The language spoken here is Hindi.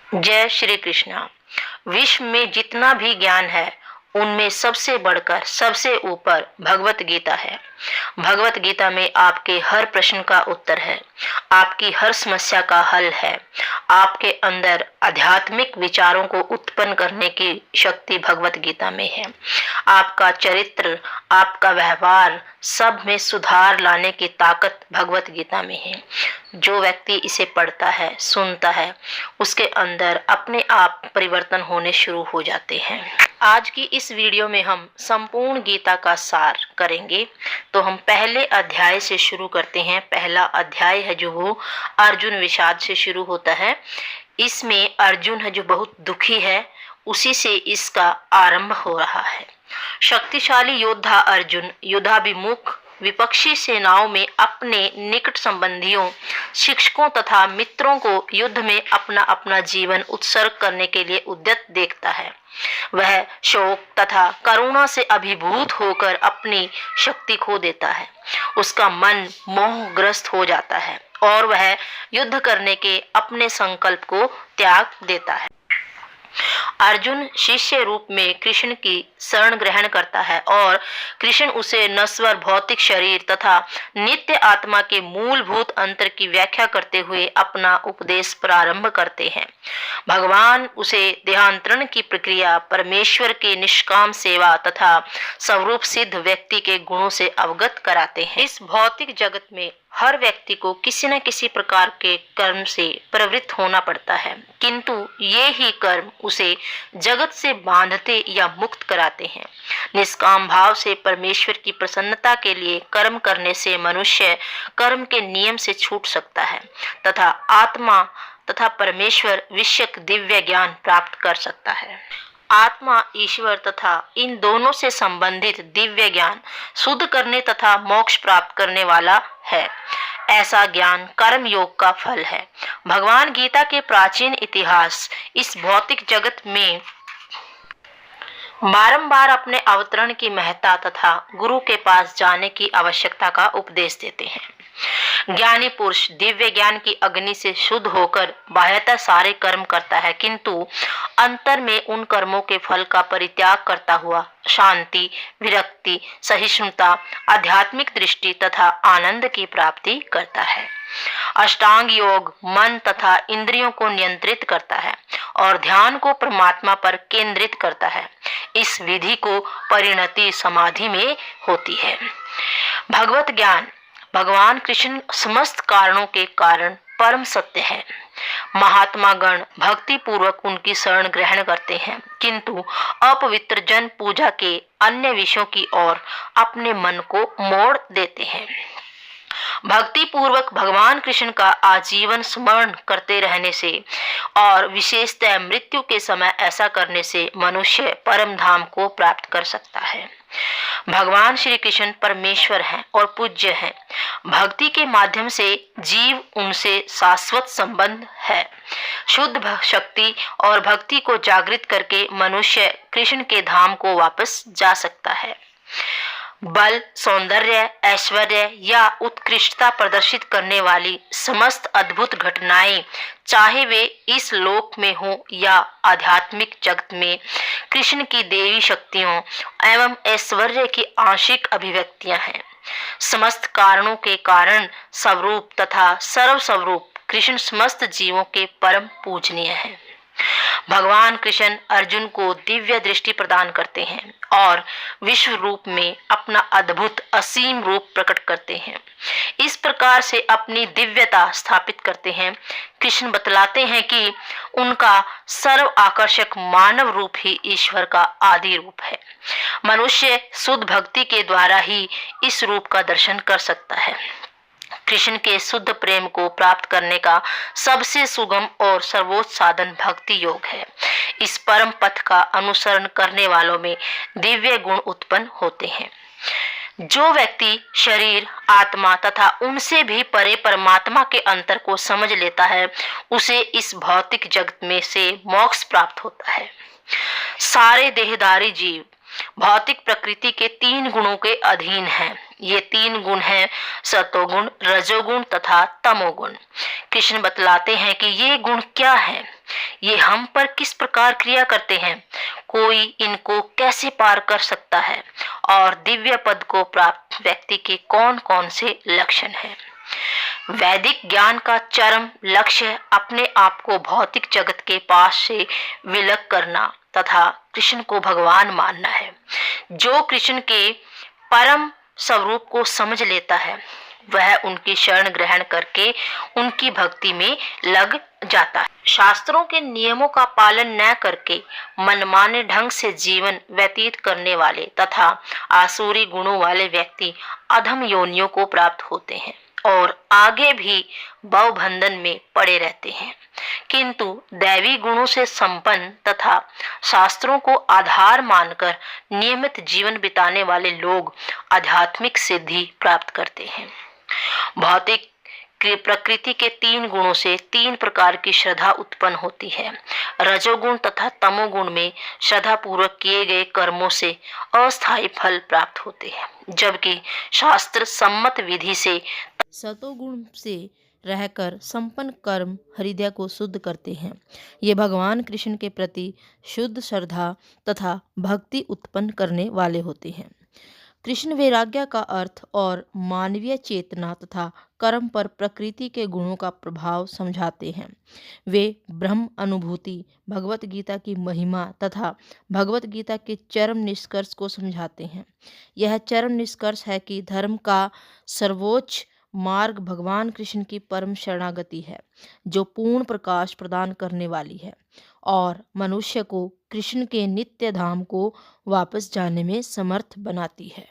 जय श्री कृष्णा। विश्व में जितना भी ज्ञान है उनमें सबसे बढ़कर सबसे ऊपर भगवत गीता है। भगवत गीता में आपके हर प्रश्न का उत्तर है, आपकी हर समस्या का हल है। आपके अंदर आध्यात्मिक विचारों को उत्पन्न करने की शक्ति भगवत गीता में है। आपका चरित्र, आपका व्यवहार सब में सुधार लाने की ताकत भगवत गीता में है। जो व्यक्ति इसे पढ़ता है, सुनता है, उसके अंदर अपने आप परिवर्तन होने शुरू हो जाते हैं। आज की इस वीडियो में हम संपूर्ण गीता का सार करेंगे। तो हम पहले अध्याय से शुरू करते हैं। पहला अध्याय है जो वो अर्जुन विषाद से शुरू होता है। इसमें अर्जुन है जो बहुत दुखी है, उसी से इसका आरंभ हो रहा है। शक्तिशाली योद्धा अर्जुन युद्धाभिमुख विपक्षी सेनाओं में अपने निकट संबंधियों, शिक्षकों तथा मित्रों को युद्ध में अपना अपना जीवन उत्सर्ग करने के लिए उद्यत देखता है। वह शोक तथा करुणा से अभिभूत होकर अपनी शक्ति खो देता है। उसका मन मोहग्रस्त हो जाता है और वह युद्ध करने के अपने संकल्प को त्याग देता है। अर्जुन शिष्य रूप में कृष्ण की शरण ग्रहण करता है और कृष्ण उसे नश्वर भौतिक शरीर तथा नित्य आत्मा के मूलभूत अंतर की व्याख्या करते हुए अपना उपदेश प्रारंभ करते हैं। भगवान उसे देहांतरण की प्रक्रिया, परमेश्वर की निष्काम सेवा तथा स्वरूप सिद्ध व्यक्ति के गुणों से अवगत कराते हैं। इस भौतिक जगत में हर व्यक्ति को किसी न किसी प्रकार के कर्म से प्रवृत्त होना पड़ता है, किंतु ये ही कर्म उसे जगत से बांधते या मुक्त कराते हैं। निष्काम भाव से परमेश्वर की प्रसन्नता के लिए कर्म करने से मनुष्य कर्म के नियम से छूट सकता है तथा आत्मा तथा परमेश्वर विषयक दिव्य ज्ञान प्राप्त कर सकता है। आत्मा, ईश्वर तथा इन दोनों से संबंधित दिव्य ज्ञान शुद्ध करने तथा मोक्ष प्राप्त करने वाला है। ऐसा ज्ञान कर्म योग का फल है। भगवान गीता के प्राचीन इतिहास इस भौतिक जगत में बारंबार अपने अवतरण की महत्ता तथा गुरु के पास जाने की आवश्यकता का उपदेश देते हैं। ज्ञानी पुरुष दिव्य ज्ञान की अग्नि से शुद्ध होकर बाह्यतः सारे कर्म करता है, किंतु अंतर में उन कर्मों के फल का परित्याग करता हुआ शांति, विरक्ति, सहिष्णुता, आध्यात्मिक दृष्टि तथा आनंद की प्राप्ति करता है। अष्टांग योग मन तथा इंद्रियों को नियंत्रित करता है और ध्यान को परमात्मा पर केंद्रित करता है। इस विधि को परिणति समाधि में होती है। भगवत ज्ञान, भगवान कृष्ण समस्त कारणों के कारण परम सत्य है। महात्मा गण भक्ति पूर्वक उनकी शरण ग्रहण करते हैं, किंतु अपवित्र जन पूजा के अन्य विषयों की ओर अपने मन को मोड़ देते हैं। भक्ति पूर्वक भगवान कृष्ण का आजीवन स्मरण करते रहने से और विशेषतः मृत्यु के समय ऐसा करने से मनुष्य परम धाम को प्राप्त कर सकता है। भगवान श्री कृष्ण परमेश्वर हैं और पूज्य हैं। भक्ति के माध्यम से जीव उनसे शाश्वत संबंध है। शुद्ध शक्ति और भक्ति को जागृत करके मनुष्य कृष्ण के धाम को वापस जा सकता है। बल, सौंदर्य, ऐश्वर्य या उत्कृष्टता प्रदर्शित करने वाली समस्त अद्भुत घटनाएं, चाहे वे इस लोक में हो या आध्यात्मिक जगत में, कृष्ण की देवी शक्तियों एवं ऐश्वर्य की आंशिक अभिव्यक्तियां हैं। समस्त कारणों के कारण स्वरूप तथा सर्वस्वरूप कृष्ण समस्त जीवों के परम पूजनीय हैं। भगवान कृष्ण अर्जुन को दिव्य दृष्टि प्रदान करते हैं और विश्व रूप में अपना अद्भुत असीम रूप प्रकट करते हैं। इस प्रकार से अपनी दिव्यता स्थापित करते हैं। कृष्ण बतलाते हैं कि उनका सर्व आकर्षक मानव रूप ही ईश्वर का आदि रूप है। मनुष्य शुद्ध भक्ति के द्वारा ही इस रूप का दर्शन कर सकता है। कृष्ण के शुद्ध प्रेम को प्राप्त करने का सबसे सुगम और सर्वोच्च साधन भक्ति योग है। इस परम पथ का अनुसरण करने वालों में दिव्य गुण उत्पन्न होते हैं। जो व्यक्ति शरीर, आत्मा तथा उनसे भी परे परमात्मा के अंतर को समझ लेता है, उसे इस भौतिक जगत में से मोक्ष प्राप्त होता है। सारे देहधारी जीव भौतिक प्रकृति के 3 गुणों के अधीन हैं। ये 3 गुण हैं सतोगुण, रजोगुण तथा तमोगुण। कृष्ण बतलाते हैं कि ये गुण क्या है, ये हम पर किस प्रकार क्रिया करते हैं, कोई इनको कैसे पार कर सकता है और दिव्य पद को प्राप्त व्यक्ति के कौन कौन से लक्षण हैं। वैदिक ज्ञान का चरम लक्ष्य अपने आप को भौतिक जगत के पास से विलग करना तथा कृष्ण को भगवान मानना है। जो कृष्ण के परम स्वरूप को समझ लेता है वह उनकी शरण ग्रहण करके उनकी भक्ति में लग जाता है। शास्त्रों के नियमों का पालन न करके मनमाने ढंग से जीवन व्यतीत करने वाले तथा आसुरी गुणों वाले व्यक्ति अधम योनियों को प्राप्त होते हैं और आगे भी भवबंधन में पड़े रहते हैं। किंतु दैवी गुणों से संपन्न तथा शास्त्रों को आधार मानकर नियमित जीवन बिताने वाले लोग आध्यात्मिक सिद्धि प्राप्त करते हैं। भौतिक प्रकृति के 3 गुणों से 3 प्रकार की श्रद्धा उत्पन्न होती है। रजोगुण तथा तमोगुण में श्रद्धा पूर्वक किए गए कर्मों से अस्थायी फल प्राप्त होते हैं, जबकि शास्त्र सम्मत विधि से सतोगुण से रहकर संपन्न कर्म हृदय को शुद्ध करते हैं। ये भगवान कृष्ण के प्रति शुद्ध श्रद्धा तथा भक्ति उत्पन्न करने वाले होते हैं। कृष्ण वैराग्य का अर्थ और मानवीय चेतना तथा कर्म पर प्रकृति के गुणों का प्रभाव समझाते हैं। वे ब्रह्म अनुभूति, भगवत गीता की महिमा तथा भगवत गीता के चरम निष्कर्ष को समझाते हैं। यह चरम निष्कर्ष है कि धर्म का सर्वोच्च मार्ग भगवान कृष्ण की परम शरणागति है, जो पूर्ण प्रकाश प्रदान करने वाली है और मनुष्य को कृष्ण के नित्य धाम को वापस जाने में समर्थ बनाती है।